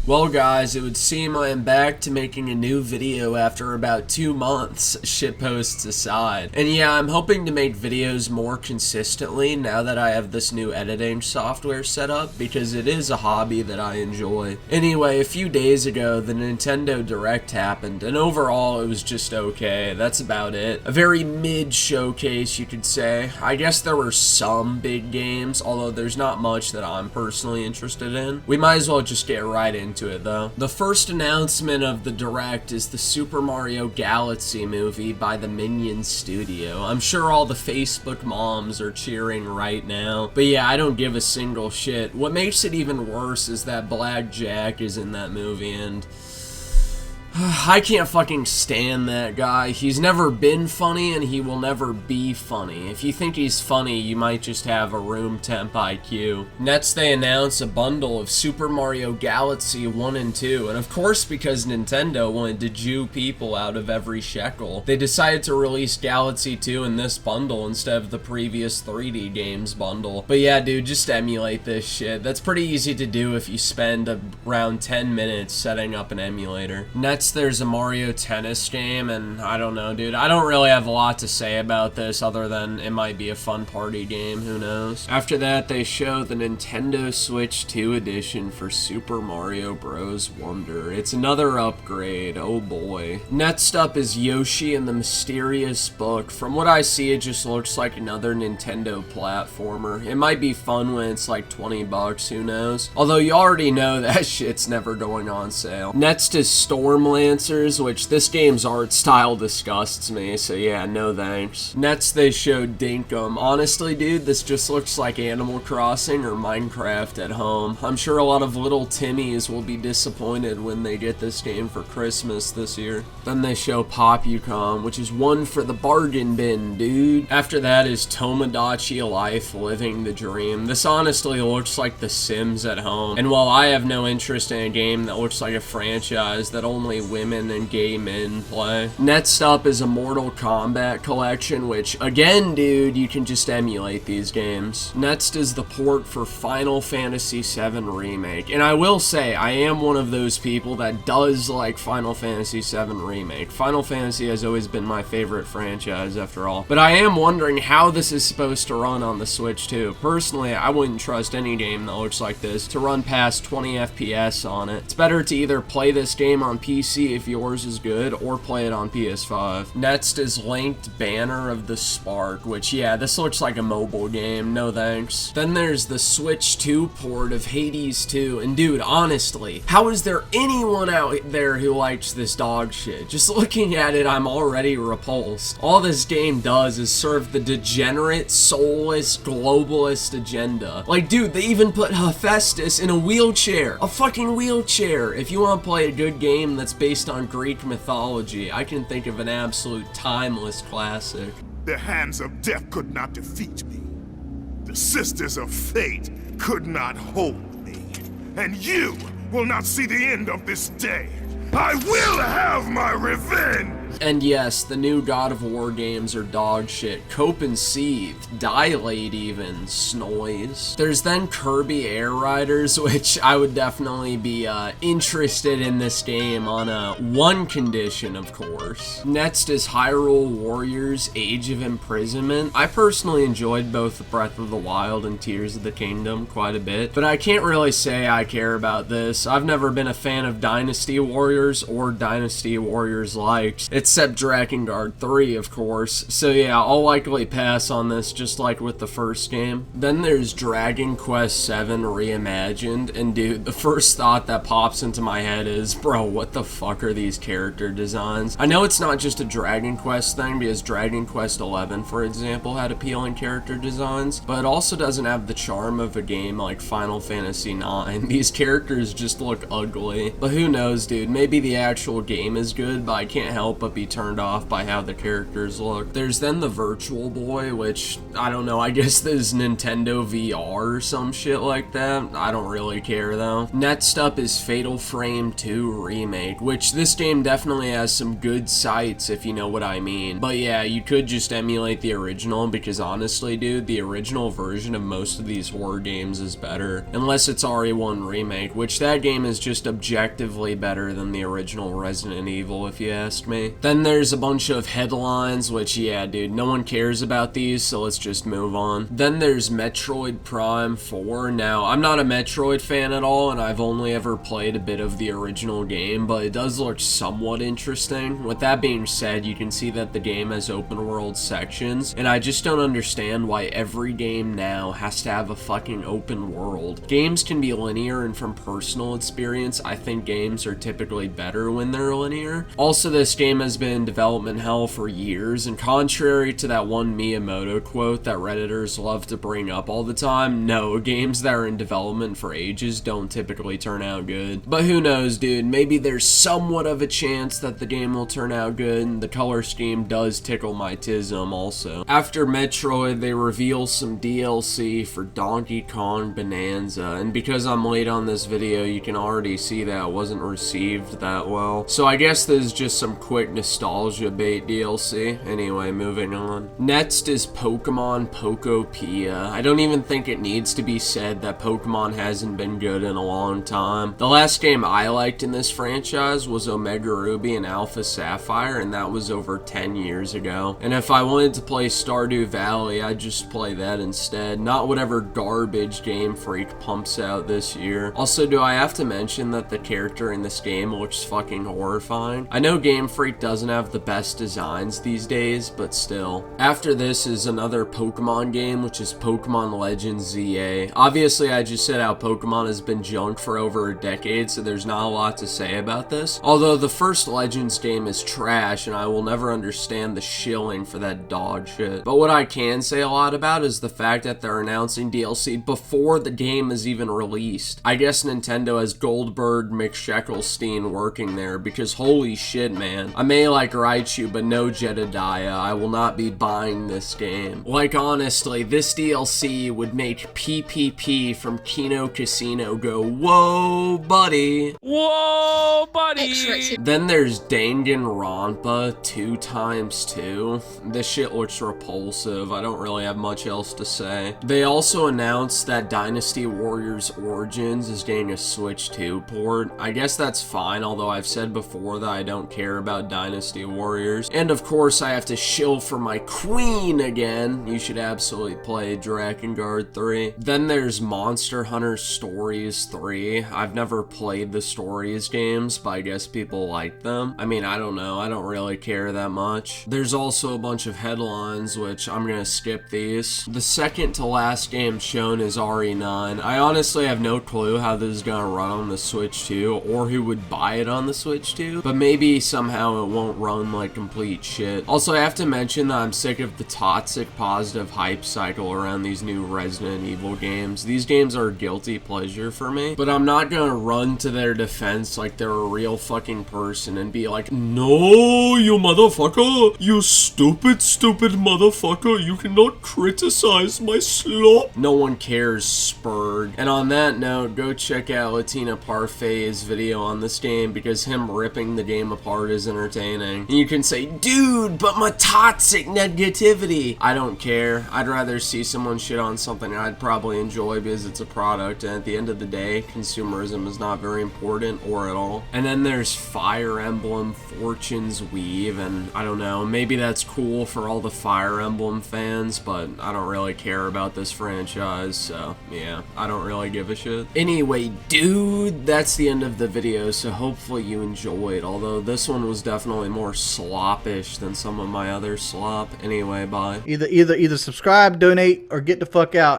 Well guys, it would seem I am back to making a new video after about 2 months, shitposts aside. And yeah, I'm hoping to make videos more consistently now that I have this new editing software set up, because it is a hobby that I enjoy. Anyway, a few days ago, the Nintendo Direct happened, and overall it was just okay. That's about it. A very mid-showcase, you could say. I guess there were some big games, although there's not much that I'm personally interested in. We might as well just get right into it though. The first announcement of the Direct is the Super Mario Galaxy movie by the Minions Studio. I'm sure all the Facebook moms are cheering right now, but yeah, I don't give a single shit. What makes it even worse is that Black Jack is in that movie, and I can't fucking stand that guy. He's never been funny, and he will never be funny. If you think he's funny, you might just have a room temp IQ. Next, they announce a bundle of Super Mario Galaxy 1 and 2, and of course, because Nintendo wanted to Jew people out of every shekel, they decided to release Galaxy 2 in this bundle instead of the previous 3D games bundle. But yeah, dude, just emulate this shit. That's pretty easy to do if you spend around 10 minutes setting up an emulator. Next, there's a Mario Tennis game, and I don't know, dude. I don't really have a lot to say about this other than it might be a fun party game, who knows. After that, they show the Nintendo Switch 2 edition for Super Mario Bros. Wonder. It's another upgrade, oh boy. Next up is Yoshi and the Mysterious Book. From what I see, it just looks like another Nintendo platformer. It might be fun when it's like 20 bucks, who knows. Although you already know that shit's never going on sale. Next is Stormland, which this game's art style disgusts me, so yeah, no thanks. Next, they showed Dinkum. Honestly, dude, this just looks like Animal Crossing or Minecraft at home. I'm sure a lot of little Timmies will be disappointed when they get this game for Christmas this year. Then they show Popucom, which is one for the bargain bin, dude. After that is Tomodachi Life Living the Dream. This honestly looks like The Sims at home, and while I have no interest in a game that looks like a franchise that only women and gay men play. Next up is a Mortal Kombat collection, which, again, dude, you can just emulate these games. Next is the port for Final Fantasy VII Remake, and I will say, I am one of those people that does like Final Fantasy VII Remake. Final Fantasy has always been my favorite franchise, after all. But I am wondering how this is supposed to run on the Switch, too. Personally, I wouldn't trust any game that looks like this to run past 20 FPS on it. It's better to either play this game on PC if yours is good, or play it on PS5. Next is Linked Banner of the Spark, which, yeah, this looks like a mobile game, no thanks. Then there's the Switch 2 port of Hades 2, and dude, honestly, how is there anyone out there who likes this dog shit? Just looking at it, I'm already repulsed. All this game does is serve the degenerate, soulless, globalist agenda. Like, dude, they even put Hephaestus in a wheelchair. A fucking wheelchair. If you want to play a good game that's based on Greek mythology, I can think of an absolute timeless classic. The hands of death could not defeat me. The sisters of fate could not hold me. And you will not see the end of this day. I will have my revenge! And yes, the new God of War games are dog shit. Cope and Seethe, Dilate even, Snoise. There's then Kirby Air Riders, which I would definitely be interested in this game on one condition, of course. Next is Hyrule Warriors Age of Imprisonment. I personally enjoyed both Breath of the Wild and Tears of the Kingdom quite a bit, but I can't really say I care about this. I've never been a fan of Dynasty Warriors or Dynasty Warriors likes, except Drakengard 3, of course. So yeah, I'll likely pass on this, just like with the first game. Then there's Dragon Quest VII Reimagined, and dude, the first thought that pops into my head is, bro, what the fuck are these character designs? I know it's not just a Dragon Quest thing, because Dragon Quest XI, for example, had appealing character designs, but it also doesn't have the charm of a game like Final Fantasy IX. These characters just look ugly. But who knows, dude, maybe the actual game is good, but I can't help but but be turned off by how the characters look. There's then the Virtual Boy, which, I don't know, I guess there's Nintendo VR or some shit like that. I don't really care though. Next up is Fatal Frame 2 Remake, which this game definitely has some good sights if you know what I mean. But yeah, you could just emulate the original because honestly, dude, the original version of most of these horror games is better. Unless it's RE1 Remake, which that game is just objectively better than the original Resident Evil if you ask me. Then there's a bunch of headlines, which yeah, dude, no one cares about these, so let's just move on. Then there's Metroid Prime 4. Now, I'm not a Metroid fan at all, and I've only ever played a bit of the original game, but it does look somewhat interesting. With that being said, you can see that the game has open world sections, and I just don't understand why every game now has to have a fucking open world. Games can be linear, and from personal experience, I think games are typically better when they're linear. Also, this game has been in development hell for years, and contrary to that one Miyamoto quote that Redditors love to bring up all the time, no, games that are in development for ages don't typically turn out good. But who knows, dude, maybe there's somewhat of a chance that the game will turn out good, and the color scheme does tickle my tism also. After Metroid, they reveal some DLC for Donkey Kong Bonanza, and because I'm late on this video, you can already see that it wasn't received that well. So I guess this is just some quick nostalgia bait DLC. Anyway, moving on. Next is Pokemon Pokopia. I don't even think it needs to be said that Pokemon hasn't been good in a long time. The last game I liked in this franchise was Omega Ruby and Alpha Sapphire, and that was over 10 years ago. And if I wanted to play Stardew Valley, I'd just play that instead, not whatever garbage Game Freak pumps out this year. Also, do I have to mention that the character in this game looks fucking horrifying? I know Game Freak doesn't have the best designs these days, but still. After this is another Pokemon game, which is Pokemon Legends ZA. Obviously, I just said how Pokemon has been junk for over a decade, so there's not a lot to say about this. Although the first Legends game is trash, and I will never understand the shilling for that dog shit. But what I can say a lot about is the fact that they're announcing DLC before the game is even released. I guess Nintendo has Goldberg McSheckelstein working there, because holy shit, man. I may like Raichu, but no Jedediah. I will not be buying this game. Like, honestly, this DLC would make PPP from Kino Casino go, whoa, buddy. Whoa, buddy. Then there's Danganronpa 2x2. This shit looks repulsive. I don't really have much else to say. They also announced that Dynasty Warriors Origins is getting a Switch 2 port. I guess that's fine, although I've said before that I don't care about Dynasty Warriors. And of course, I have to shill for my queen again. You should absolutely play Drakengard 3. Then there's Monster Hunter Stories 3. I've never played the Stories games, but I guess people like them. I mean, I don't know. I don't really care that much. There's also a bunch of headlines, which I'm gonna skip these. The second to last game shown is RE9. I honestly have no clue how this is gonna run on the Switch 2, or who would buy it on the Switch 2, but maybe somehow it won't run like complete shit. Also, I have to mention that I'm sick of the toxic positive hype cycle around these new Resident Evil games. These games are a guilty pleasure for me, but I'm not gonna run to their defense like they're a real fucking person and be like, no, you motherfucker, you stupid motherfucker, you cannot criticize my slop. No one cares, Spurg. And on that note, go check out Latina Parfait's video on this game, because him ripping the game apart is entertaining. And you can say, dude, but my toxic negativity. I don't care. I'd rather see someone shit on something I'd probably enjoy because it's a product, and at the end of the day, consumerism is not very important, or at all. And then there's Fire Emblem Fortune's Weave, and I don't know, maybe that's cool for all the Fire Emblem fans, but I don't really care about this franchise, so yeah, I don't really give a shit. Anyway, dude, that's the end of the video, so hopefully you enjoyed, although this one was definitely more sloppish than some of my other slop. Anyway, bye. Either subscribe, donate, or get the fuck out.